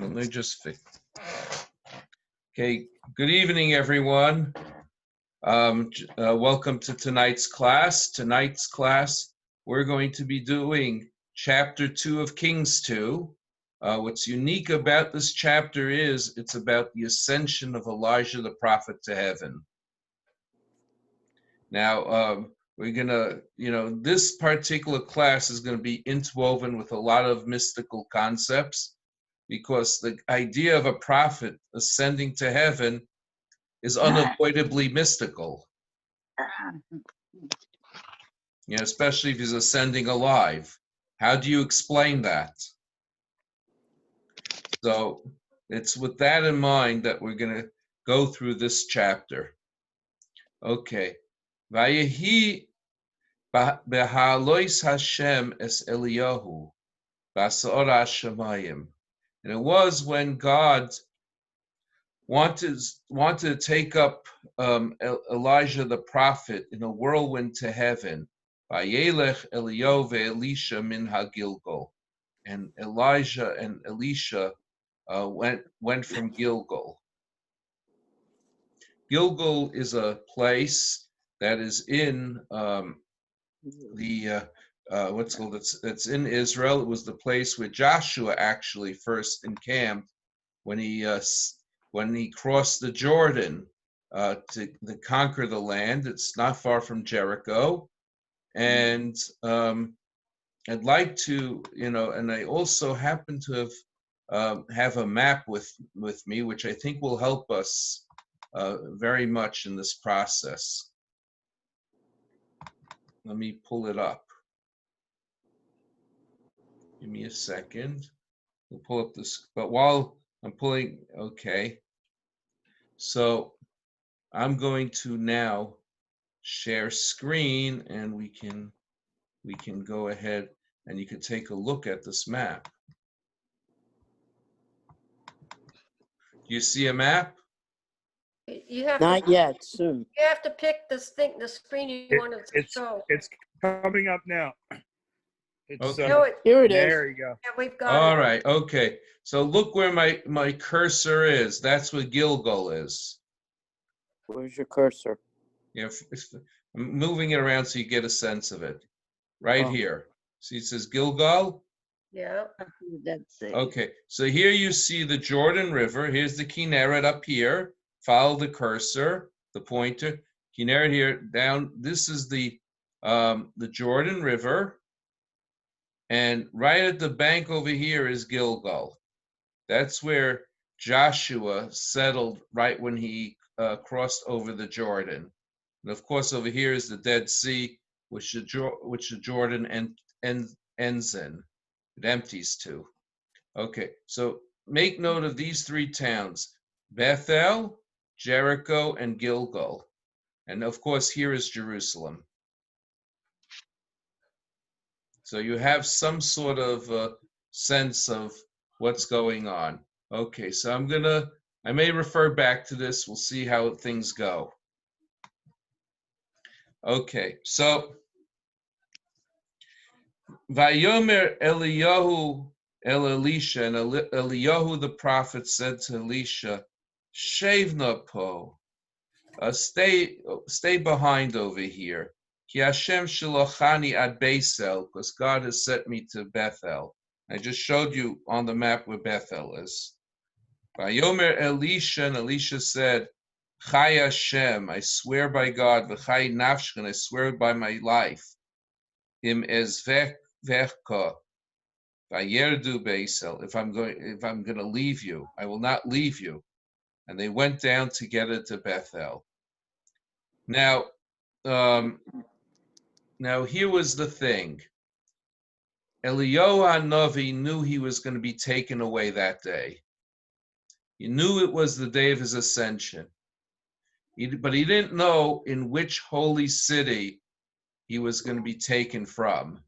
Let me just fix. Okay, good evening, everyone. Welcome to tonight's class. Tonight's class, we're going to be doing chapter 2 of Kings 2. What's unique about this chapter is it's about the ascension of Elijah the prophet to heaven. Now, we're going to, this particular class is going to be interwoven with a lot of mystical concepts, because the idea of a prophet ascending to heaven is unavoidably mystical. Especially if he's ascending alive. How do you explain that? So it's with that in mind that we're going to go through this chapter. Okay. Vayehi behalois Hashem es Eliyahu basa'or hashamayim. And it was when God wanted to take up Elijah the prophet in a whirlwind to heaven. Vayelech Eliyahu ve'Elisha min haGilgal, and Elijah and Elisha went from Gilgal. Gilgal is a place that is in it's in Israel. It was the place where Joshua actually first encamped when he crossed the Jordan to conquer the land. It's not far from Jericho. And I'd like to, and I also happen to have a map with me, which I think will help us very much in this process. Let me pull it up. Give me a second. We'll pull up this, but while I'm pulling, okay. So I'm going to now share screen, and we can go ahead and you can take a look at this map. Do you see a map? You have Not yet, soon. You have to pick the screen you want to show. It's coming up now. It's, Okay. Here it is. There you go. Yeah, we've got All it. right. Okay. So look where my cursor is. That's where Gilgal is. Where's your cursor? I'm moving it around so you get a sense of it. Right here. See, it says Gilgal. Yeah. Okay. So here you see the Jordan River. Here's the Kinneret up here. Follow the cursor, the pointer. Kinneret here down. This is the Jordan River. And right at the bank over here is Gilgal. That's where Joshua settled right when he crossed over the Jordan. And of course, over here is the Dead Sea, which the Jordan ends in. It empties to. Okay, so make note of these three towns: Bethel, Jericho, and Gilgal. And of course, here is Jerusalem. So you have some sort of sense of what's going on. Okay, so I may refer back to this. We'll see how things go. Okay, so Vayomer Eliyahu el Elisha, and Eliyahu the prophet said to Elisha, Shevna po, stay behind over here. Ki Hashem shalochani ad Bethel, because God has sent me to Bethel. I just showed you on the map where Bethel is. Vayomer Elisha, and Elisha said, Chai Hashem, I swear by God, v'chai nafshchen, I swear by my life. Im ezvechka, vayerdu Bethel. If I'm going to leave you, I will not leave you. And they went down together to Bethel. Now here was the thing. Eliyahu HaNavi knew he was going to be taken away that day. He knew it was the day of his ascension. But he didn't know in which holy city he was going to be taken from.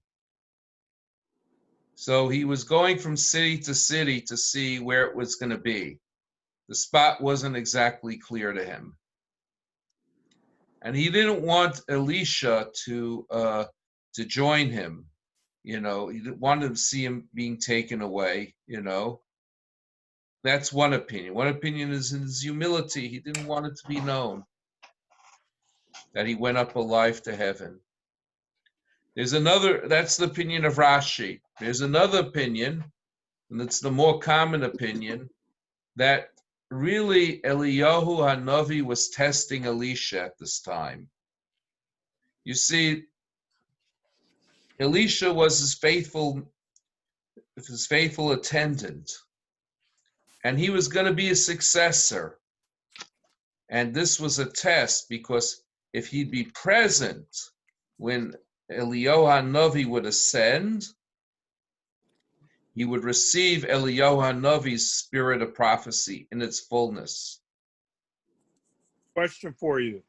So he was going from city to city to see where it was going to be. The spot wasn't exactly clear to him. And he didn't want Elisha to join him. He wanted to see him being taken away, That's one opinion. One opinion is in his humility. He didn't want it to be known that he went up alive to heaven. There's another, that's the opinion of Rashi. There's another opinion, and it's the more common opinion, that really Eliyahu Hanavi was testing Elisha at this time. You see, Elisha was his faithful attendant, and he was going to be a successor. And this was a test, because if he'd be present when Eliyahu Hanavi would ascend, he would receive Eliyahu Hanavi's spirit of prophecy in its fullness. Question for you.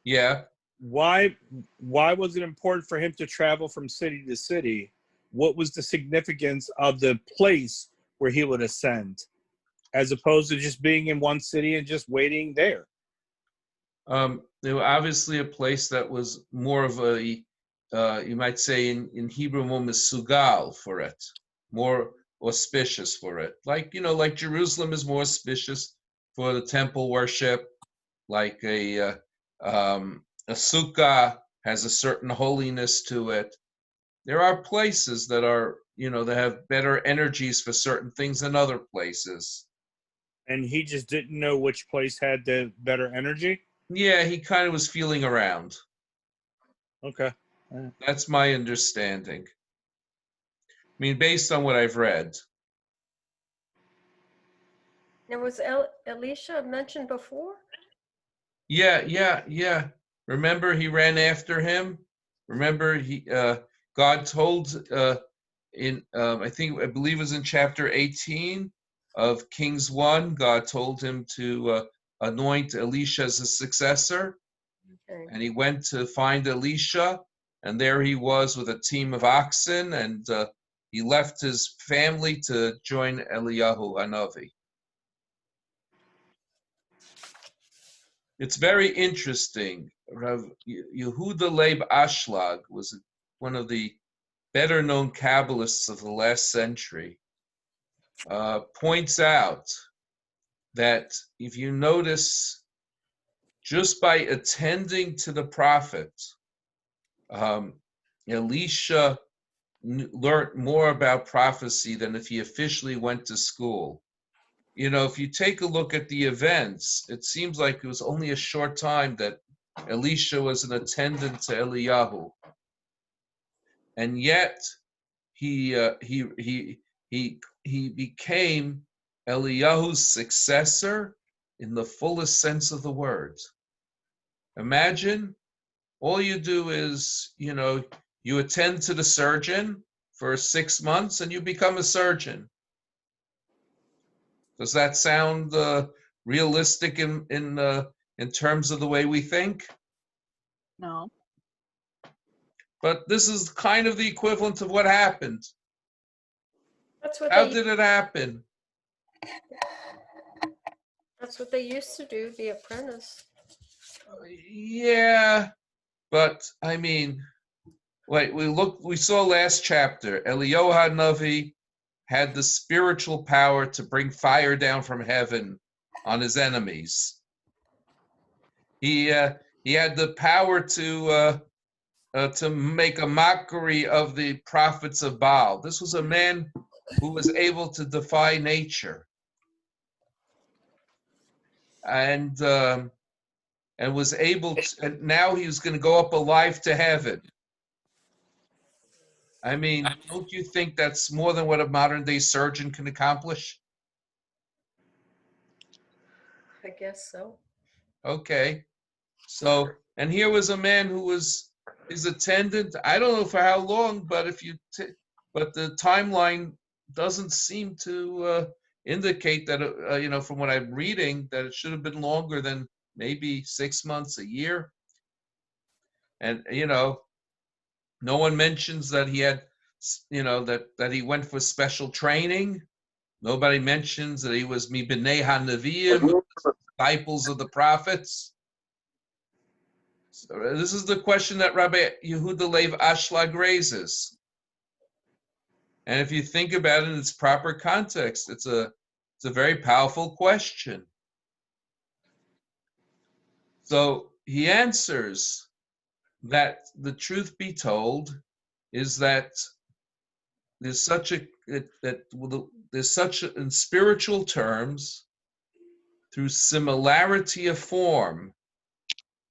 Yeah. Why was it important for him to travel from city to city? What was the significance of the place where he would ascend, as opposed to just being in one city and just waiting there? There was obviously a place that was more of a, you might say in Hebrew, more mesugal for it, more auspicious for it. Like, like Jerusalem is more auspicious for the temple worship, like a sukkah has a certain holiness to it. There are places that are, that have better energies for certain things than other places. And he just didn't know which place had the better energy? Yeah, he kind of was feeling around. Okay. That's my understanding. I mean, based on what I've read. Now, was Elisha mentioned before? Yeah. Remember, he ran after him. Remember, God told I believe it was in chapter 18 of Kings 1. God told him to anoint Elisha as a successor, Okay. and he went to find Elisha, and there he was with a team of oxen, and he left his family to join Eliyahu Hanavi. It's very interesting. Rav Yehuda Leib Ashlag was one of the better known Kabbalists of the last century. Points out that if you notice, just by attending to the prophet, Elisha learned more about prophecy than if he officially went to school. If you take a look at the events, it seems like it was only a short time that Elisha was an attendant to Eliyahu, and yet he became Eliyahu's successor in the fullest sense of the word. Imagine, all you do is, you attend to the surgeon for 6 months and you become a surgeon. Does that sound realistic in terms of the way we think? No. But this is kind of the equivalent of what happened. That's what How did it happen? That's what they used to do, the apprentice. Yeah, but I mean, wait, we saw last chapter, Eliyahu Hanavi had the spiritual power to bring fire down from heaven on his enemies. He had the power to make a mockery of the prophets of Baal. This was a man who was able to defy nature, and was able to, and now he was going to go up alive to heaven. I mean, don't you think that's more than what a modern day surgeon can accomplish? I guess so. Okay. So, and here was a man who was his attendant. I don't know for how long, but but the timeline doesn't seem to indicate that, from what I'm reading, that it should have been longer than maybe 6 months, a year. And, no one mentions that he had, that he went for special training. Nobody mentions that he was mi b'nei hanaviyim, disciples of the prophets. So this is the question that Rabbi Yehuda Leib Ashlag raises. And if you think about it in its proper context, it's a It's a very powerful question. So he answers that the truth be told is that there's such a there's such a, in spiritual terms, through similarity of form,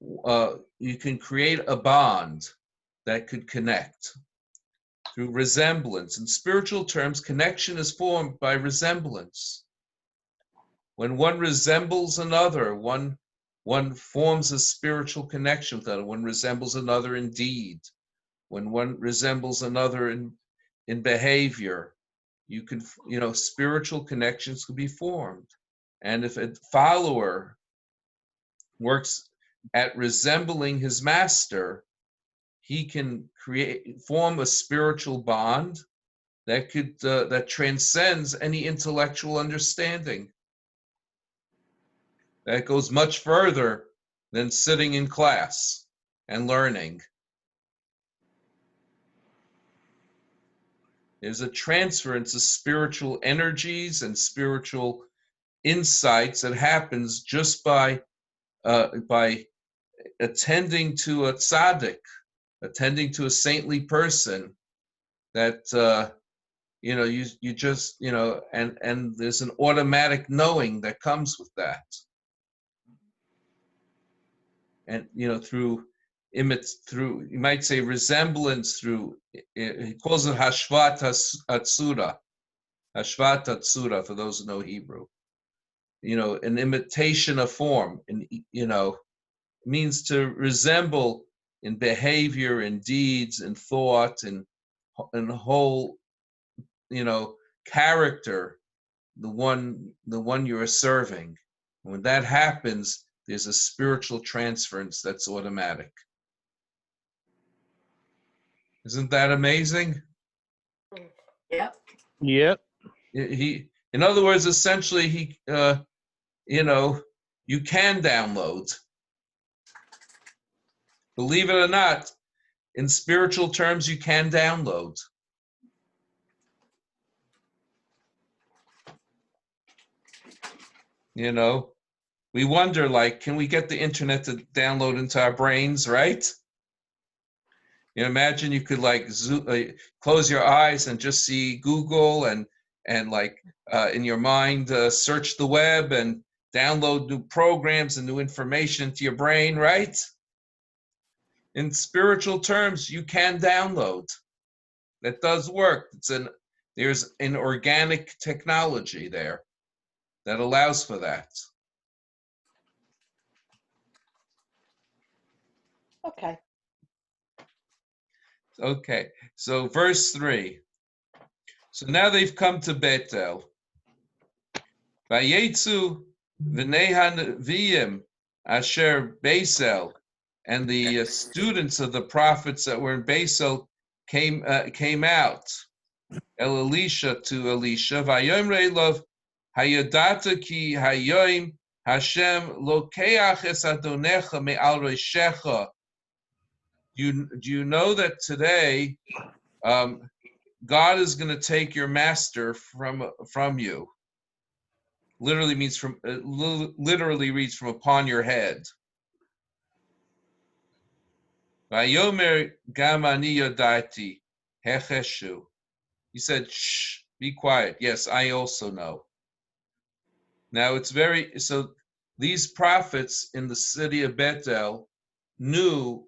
you can create a bond that could connect. Through resemblance, in spiritual terms, connection is formed by resemblance. When one resembles another, one forms a spiritual connection with another. One resembles another in deed. When one resembles another in behavior, you can, spiritual connections could be formed. And if a follower works at resembling his master, he can form a spiritual bond that could that transcends any intellectual understanding. That goes much further than sitting in class and learning. There's a transference of spiritual energies and spiritual insights that happens just by attending to a tzaddik, attending to a saintly person. That you just and there's an automatic knowing that comes with that. And through you might say resemblance, through he calls it hashvat atzura, hashvat atzura for those who know Hebrew. An imitation of form, and means to resemble in behavior, in deeds, in thought, and whole character, the one you are serving. When that happens, there's a spiritual transference that's automatic. Isn't that amazing? Yep. Yep. In other words, essentially, you can download. Believe it or not, in spiritual terms, you can download. We wonder, like, can we get the internet to download into our brains, right? Imagine you could close your eyes and just see Google and in your mind search the web and download new programs and new information into your brain, right? In spiritual terms, you can download. That does work. There's an organic technology there that allows for that. Okay. Okay, so verse 3. So now they've come to Bethel. Vayetzu v'nei hanaviyim asher Beisel, and the students of the prophets that were in Beisel came out. El Elisha to Elisha. Vayomrei lov hayadata ki hayoim Hashem lokeach es adonecha me'al roishecha. Do you know that today God is going to take your master from you? Literally reads from upon your head. Vayomer gam ani yodati hecheshu. He said, "Shh, be quiet. Yes, I also know." Now so these prophets in the city of Bethel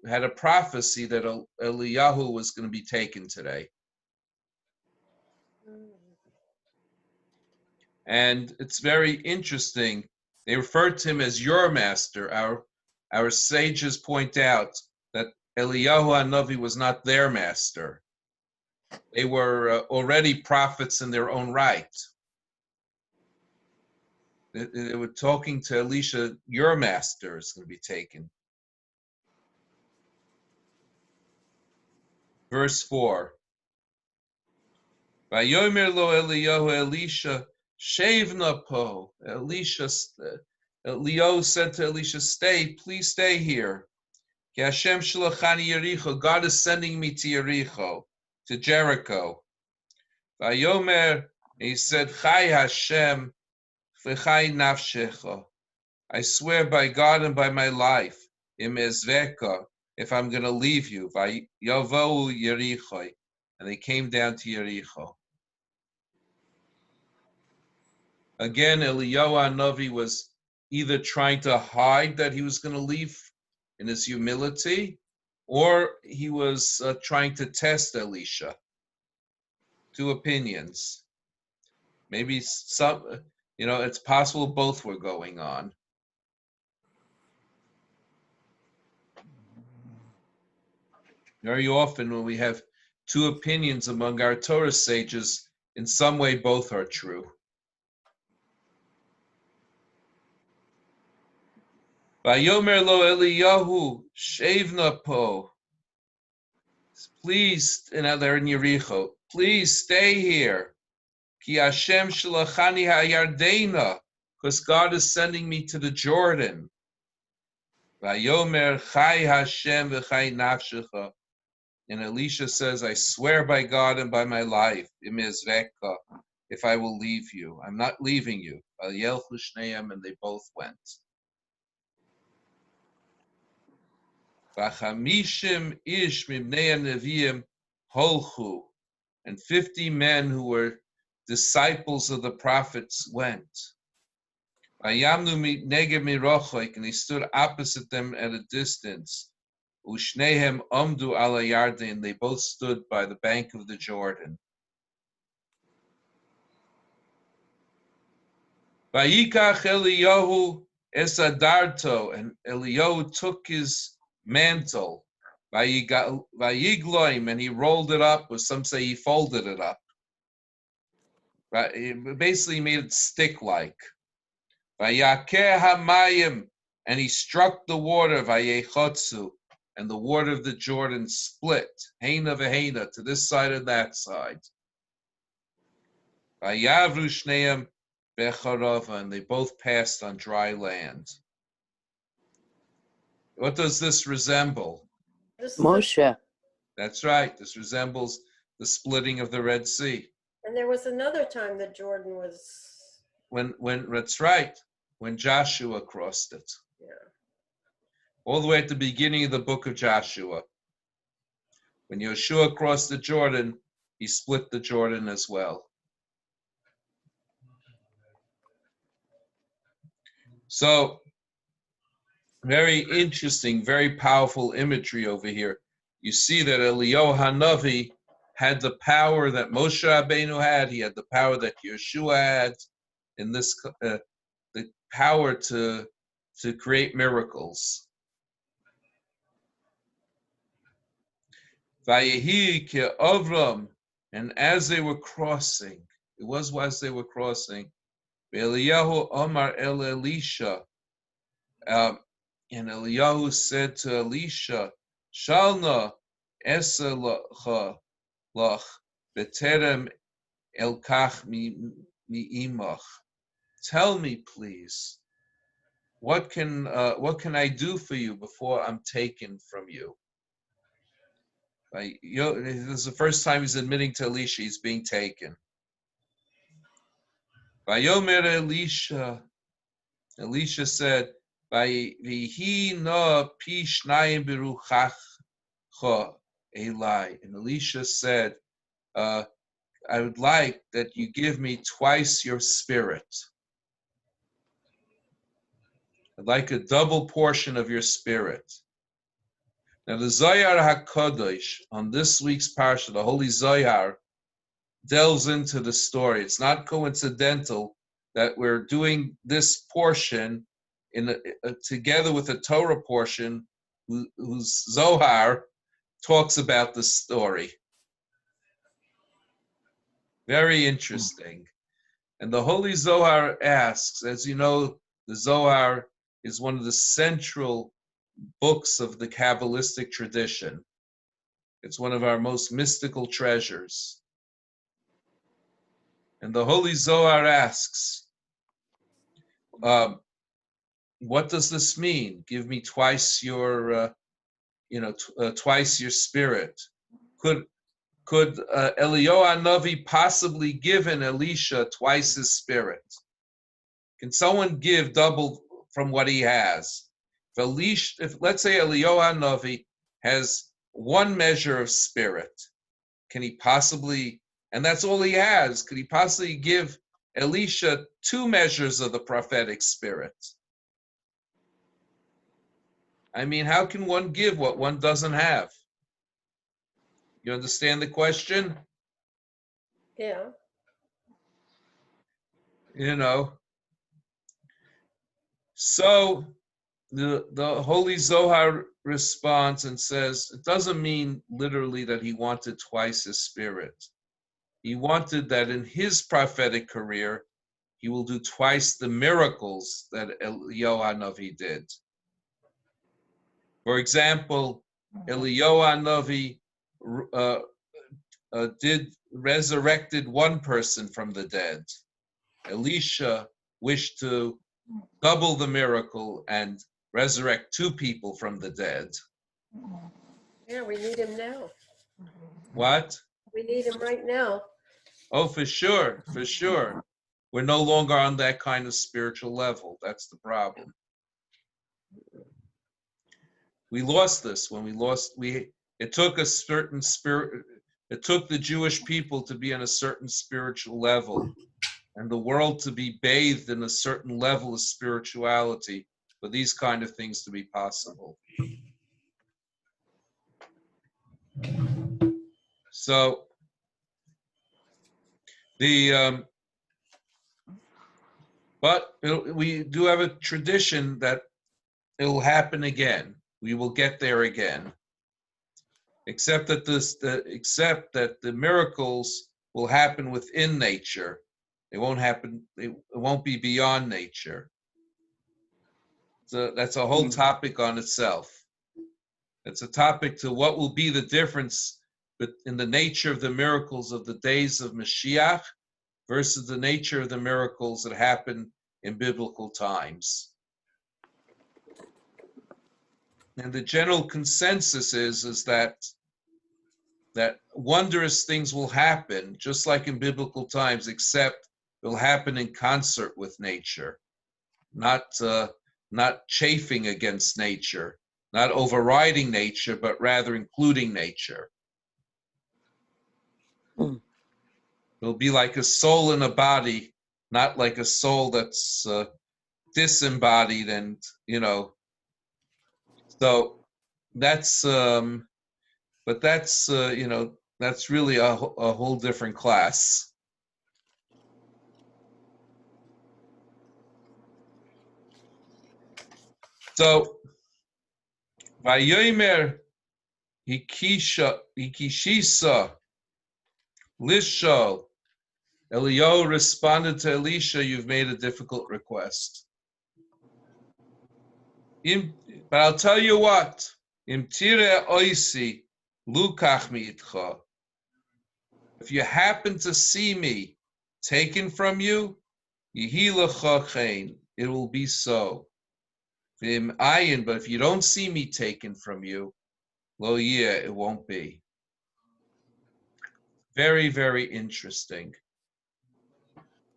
had a prophecy that Eliyahu was going to be taken today. And it's very interesting. They referred to him as your master. Our sages point out that Eliyahu HaNavi was not their master. They were already prophets in their own right. They were talking to Elisha, your master is going to be taken. Verse 4. Vayomer lo Eliyahu Elisha, Shevna po. Eliyahu said to Elisha, please stay here. Ki Hashem shalachani Yericho, God is sending me to Yericho, to Jericho. Vayomer, he said, Chai Hashem, v'chai nafshecha. I swear by God and by my life, im ezveka, if I'm going to leave you, vayavohu Yericho, and they came down to Yericho. Again, Eliyahu Hanavi was either trying to hide that he was going to leave in his humility, or he was trying to test Elisha. Two opinions. Maybe some, it's possible both were going on. Very often when we have two opinions among our Torah sages, in some way both are true. Vayomer lo Eliyahu, shevna po. Please, and they're in Yericho, please stay here. Ki Hashem shalachani hayardena, because God is sending me to the Jordan. Vayomer chai Hashem v'chai nafshecha. And Elisha says, I swear by God and by my life, im ezveka, if I will leave you. I'm not leaving you. Vayelchu shneim, and they both went. V'chamishim ish mibnei neviim holchu, and 50 men who were disciples of the prophets went. Vayamnu neged mirochok, and he stood opposite them at a distance. Ushnehem omdu ala Yarden, they both stood by the bank of the Jordan. Vayikach Eliyahu es adarto, and Eliyahu took his mantle, vayigloim, and he rolled it up, or some say he folded it up. He basically made it stick-like. Vayakeh hamayim, and he struck the water, vayechotzu, and the water of the Jordan split, heina v'heina, to this side and that side. Vayavru shneim becharava, and they both passed on dry land. What does this resemble? This is Moshe. That's right. This resembles the splitting of the Red Sea. and there was another time that Jordan was, When that's right, when Joshua crossed it. yeah. All the way at the beginning of the book of Joshua. When Yeshua crossed the Jordan, he split the Jordan as well. So, very interesting, very powerful imagery over here. You see that Eliyahu Hanavi had the power that Moshe Rabbeinu had. He had the power that Yeshua had, in this the power to create miracles. Vayehi ke Avram, and as they were crossing, it was as they were crossing, Eliyahu Omar el Elisha, and Eliyahu said to Elisha, Shalna esa lach beterem elkach mi'imach. Tell me, please, what can I do for you before I'm taken from you? This is the first time he's admitting to Elisha he's being taken. Vayomer Elisha said, Vayhi no pi shnayim beruchacha Eli. And Elisha said, I would like that you give me twice your spirit. I'd like a double portion of your spirit. Now the Zohar HaKadosh, on this week's parsha, the Holy Zohar, delves into the story. It's not coincidental that we're doing this portion together with a Torah portion whose Zohar talks about the story. Very interesting. And the Holy Zohar asks, as you know, the Zohar is one of the central books of the Kabbalistic tradition. It's one of our most mystical treasures. And the Holy Zohar asks, what does this mean? Give me twice your, twice your spirit. Could Eliyahu Hanavi possibly given Elisha twice his spirit? Can someone give double from what he has? If let's say Eliyahu Hanavi has one measure of spirit, can he possibly, and that's all he has, could he possibly give Elisha 2 measures of the prophetic spirit? I mean, how can one give what one doesn't have? You understand the question? Yeah. You know. So the Holy Zohar responds and says, it doesn't mean literally that he wanted twice his spirit. He wanted that in his prophetic career, he will do twice the miracles that Eliyahu Hanavi did. For example, Eliyahu Hanavi resurrected one person from the dead. Elisha wished to double the miracle and resurrect 2 people from the dead. Yeah, we need him now. What? We need him right now. Oh, for sure, for sure. We're no longer on that kind of spiritual level. That's the problem. We lost this when it took a certain spirit, it took the Jewish people to be on a certain spiritual level and the world to be bathed in a certain level of spirituality for these kind of things to be possible. So but we do have a tradition that it will happen again. We will get there again. Except that the miracles will happen within nature. It won't happen. It won't be beyond nature. So that's a whole topic on itself. It's a topic to what will be the difference in the nature of the miracles of the days of Mashiach versus the nature of the miracles that happen in biblical times. And the general consensus is that wondrous things will happen, just like in biblical times, except they'll happen in concert with nature, not chafing against nature, not overriding nature, but rather including nature. It'll be like a soul in a body, not like a soul that's disembodied, and so that's but that's that's really a whole different class. So Vayomer Hikishisa Lisho, Eliyahu responded to Elisha, you've made a difficult request. But I'll tell you what, Im tire oisi lukach miitcha. If you happen to see me taken from you, yihi lecha chen, it will be so. V'im ayin, but if you don't see me taken from you, lo yeh, it won't be. Very, very interesting.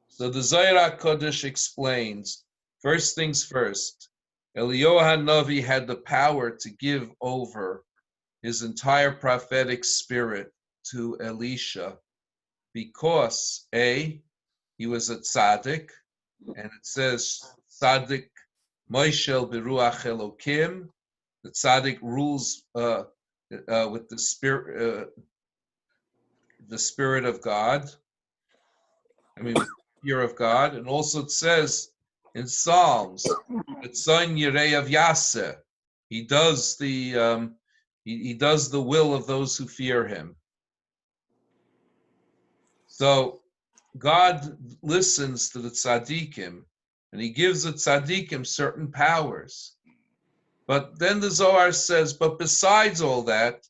So the Zohar HaKodesh explains, first things first, Eliyahu Hanavi had the power to give over his entire prophetic spirit to Elisha because A, he was a tzaddik, and it says tzaddik moishel beruach Elokim, the tzaddik rules with the spirit of God. I mean, fear of God, and also it says in Psalms, "Tzon Yirei of Yaseh," he does the he does the will of those who fear him. So God listens to the tzaddikim, and he gives the tzaddikim certain powers. But then the Zohar says, but besides all that,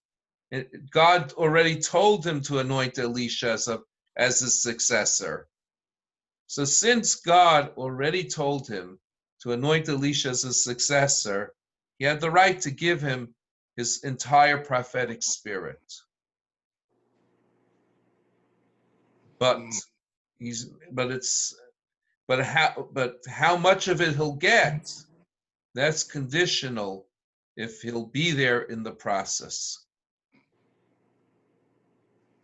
God already told him to anoint Elisha as his successor. So since God already told him to anoint Elisha as his successor, he had the right to give him his entire prophetic spirit. But but how much of it he'll get, that's conditional if he'll be there in the process.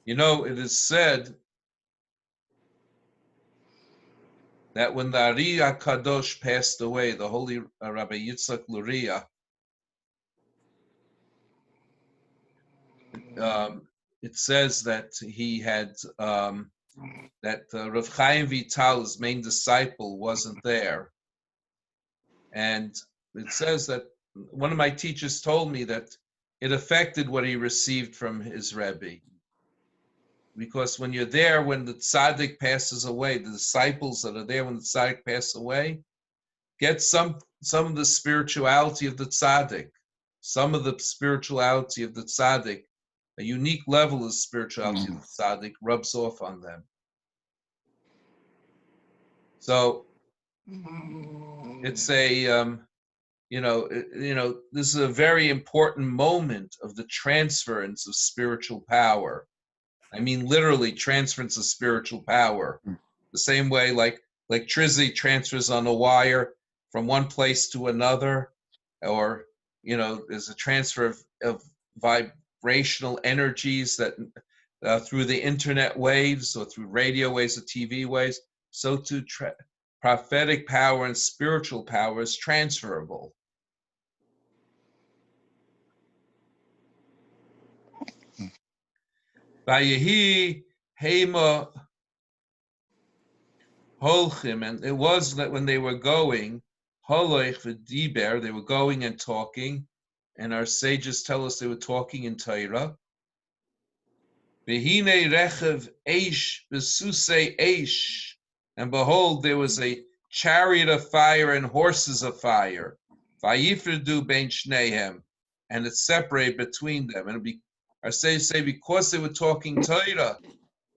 You know, it is said that when the Ari Kadosh passed away, the holy Rabbi Yitzchak Luria, it says that he had that Rav Chaim Vital, his main disciple, wasn't there, and it says that one of my teachers told me that it affected what he received from his Rebbe, because when you're there when the tzaddik passes away, the disciples that are there when the tzaddik passes away get some of the spirituality of the tzaddik, some of the spirituality of the tzaddik. A unique level of spirituality of the tzaddik rubs off on them. So it's a, this is a very important moment of the transference of spiritual power. I mean, literally transference of spiritual power. The same way like electricity transfers on a wire from one place to another, or, there's a transfer of vibrational energies that through the internet waves or through radio waves or TV waves, so too prophetic power and spiritual power is transferable. Vayehi Hema Holchim, and it was that when they were going, Holoich v'diber, they were going and talking, and our sages tell us they were talking in Torah. V'hine rechev eish v'susei eish, and behold, there was a chariot of fire and horses of fire. Vayifredu bein shnehem, and it separated between them. And our sages say because they were talking Torah,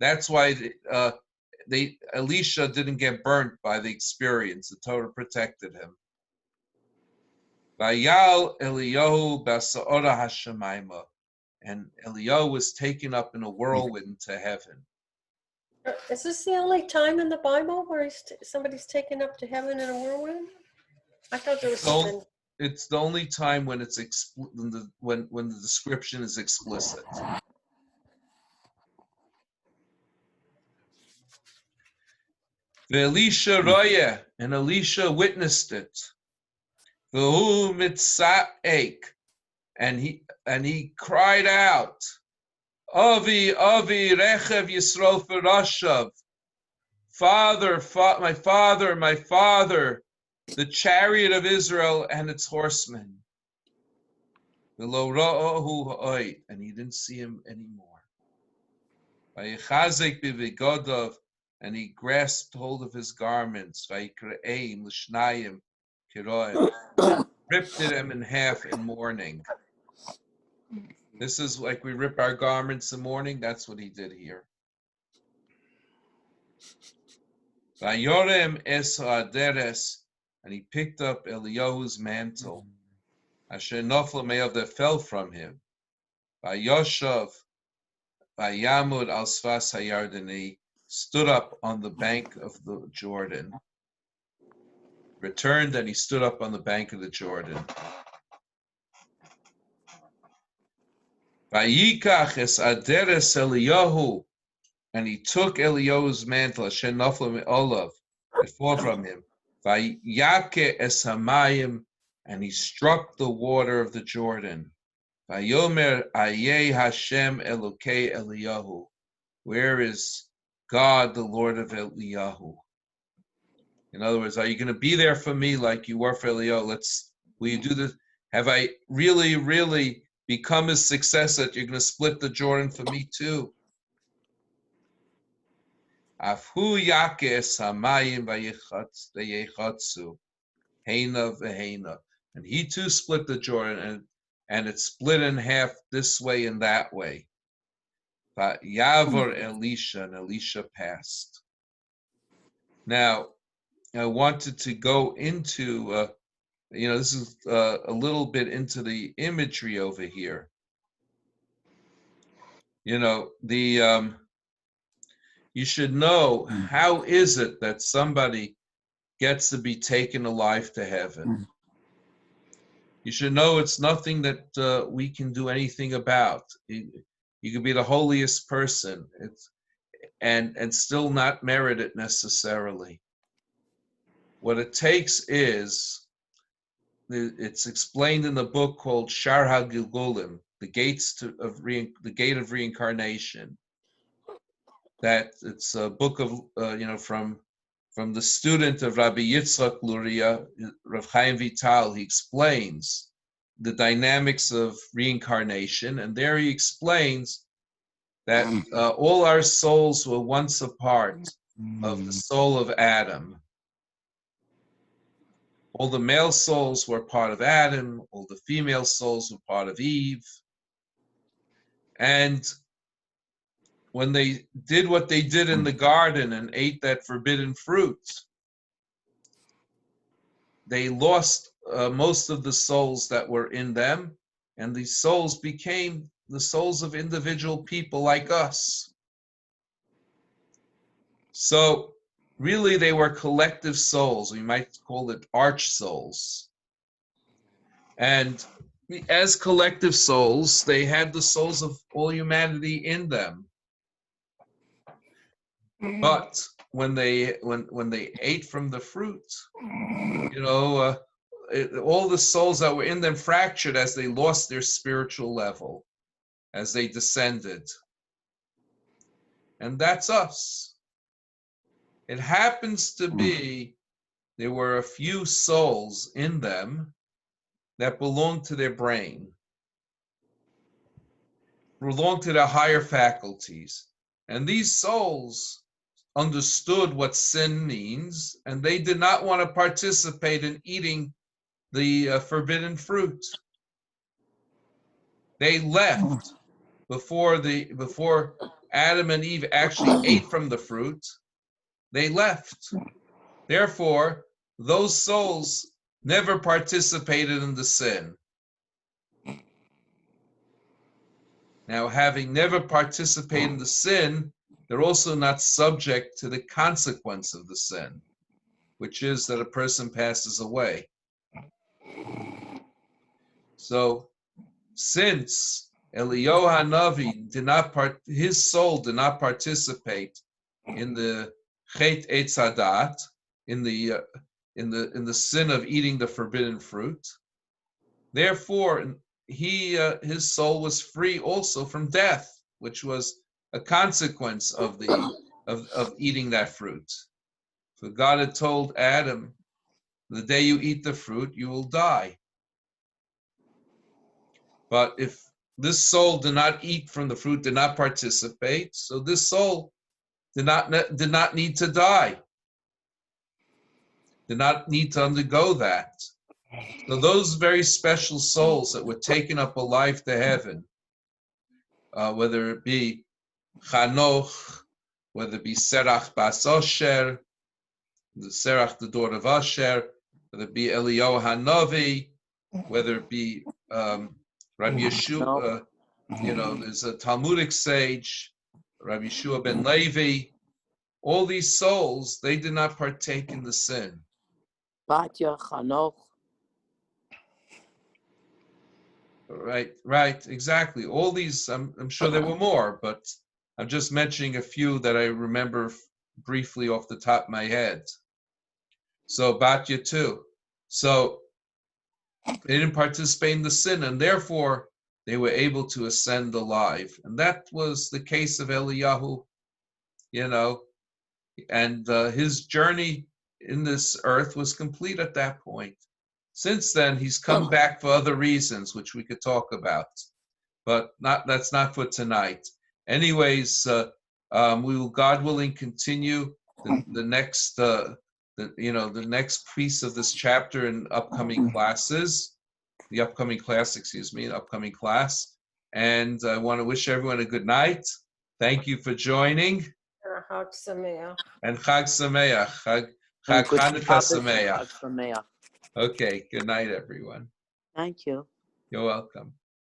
that's why Elisha didn't get burnt by the experience. The Torah protected him. Vayal Eliyahu b'sa'ora hashamayma, and Eliyahu was taken up in a whirlwind to heaven. Is this the only time in the Bible where somebody's taken up to heaven in a whirlwind? I thought there was something. It's the only time when it's when the description is explicit. The Elisha roya, and Elisha witnessed it. V'hu mitza'ek, and he cried out, Avi, Avi, Rechev Yisrael Ferashav, Father, my father, my father, the chariot of Israel and its horsemen. V'lo ra'ahu ha'oid, and he didn't see him anymore. V'yichazek b'vigodov, and he grasped hold of his garments. V'yikre'eim l'shnayim kiroim, ripped them in half in mourning. This is like we rip our garments in mourning. That's what he did here. Vayorem es ha'aderes, and he picked up Eliyahu's mantle. Asher nofla me'av, that fell from him. Vayoshav, vayamud al sfas hayardani, stood up on the bank of the Jordan. Returned, and he stood up on the bank of the Jordan. Vayikach es aderes Eliyahu, and he took Eliyahu's mantle, Asher nofla me'olav, it fall from him. Vayake es hamayim, and he struck the water of the Jordan. Vayomer ayeh Hashem Elokei Eliyahu, where is God, the Lord of Eliyahu? In other words, are you going to be there for me like you were for Eliyahu? Will you do this? Have I really become his successor that you're going to split the Jordan for me too? Afhu yakes hamayim vayechatzu heina v'heina, and he too split the Jordan, and it split in half this way and that way. But Yavor Elisha, and Elisha passed. Now, I wanted to go into, this is a little bit into the imagery over here. You should know, how is it that somebody gets to be taken alive to heaven. You should know it's nothing that we can do anything about. You could be the holiest person and still not merit it necessarily. What it takes is, it's explained in the book called Shar HaGilgulim, the gate of reincarnation. That it's a book of from the student of Rabbi Yitzchak Luria, Rav Chaim Vital. He explains the dynamics of reincarnation, and there he explains that all our souls were once a part of the soul of Adam. All the male souls were part of Adam, all the female souls were part of Eve. And when they did what they did in the garden and ate that forbidden fruit, they lost most of the souls that were in them, and these souls became the souls of individual people like us. So really they were collective souls. We might call it arch souls. And as collective souls, they had the souls of all humanity in them. But when they ate from the fruit, all the souls that were in them fractured as they lost their spiritual level, as they descended. And that's us. It happens to be there were a few souls in them that belonged to their brain, belonged to their higher faculties. And these souls understood what sin means, and they did not want to participate in eating the forbidden fruit. They left before Adam and Eve actually ate from the fruit. They left. Therefore, those souls never participated in the sin. Now, having never participated in the sin, they're also not subject to the consequence of the sin, which is that a person passes away. So, since Eliyahu Hanavi his soul did not participate in the Chet Eitz Hadat, in the sin of eating the forbidden fruit, therefore his soul was free also from death, which was a consequence of eating that fruit. So God had told Adam, the day you eat the fruit, you will die. But if this soul did not eat from the fruit, did not participate, so this soul did not need to die, did not need to undergo that. So those very special souls that were taken up alive to heaven, whether it be Chanoch, whether it be Serach Bas Osher, Serach the daughter of Asher, whether it be Eliyahu Hanavi, whether it be Rabbi Yeshua, there's a Talmudic sage, Rabbi Yeshua ben Levi. All these souls, they did not partake in the sin. Batya, Chanoch. Right, exactly. All these, I'm sure there were more, but I'm just mentioning a few that I remember briefly off the top of my head. So Batya too. So they didn't participate in the sin, and therefore they were able to ascend alive. And that was the case of Eliyahu, and his journey in this earth was complete at that point. Since then, he's come back for other reasons, which we could talk about, but that's not for tonight. Anyways, we will, God willing, continue the next the next piece of this chapter in upcoming classes, the upcoming class, upcoming class. And I want to wish everyone a good night. Thank you for joining. Chag Sameach. And Chag Sameach, Chag Hanukkah Sameach. Okay, good night, everyone. Thank you. You're welcome.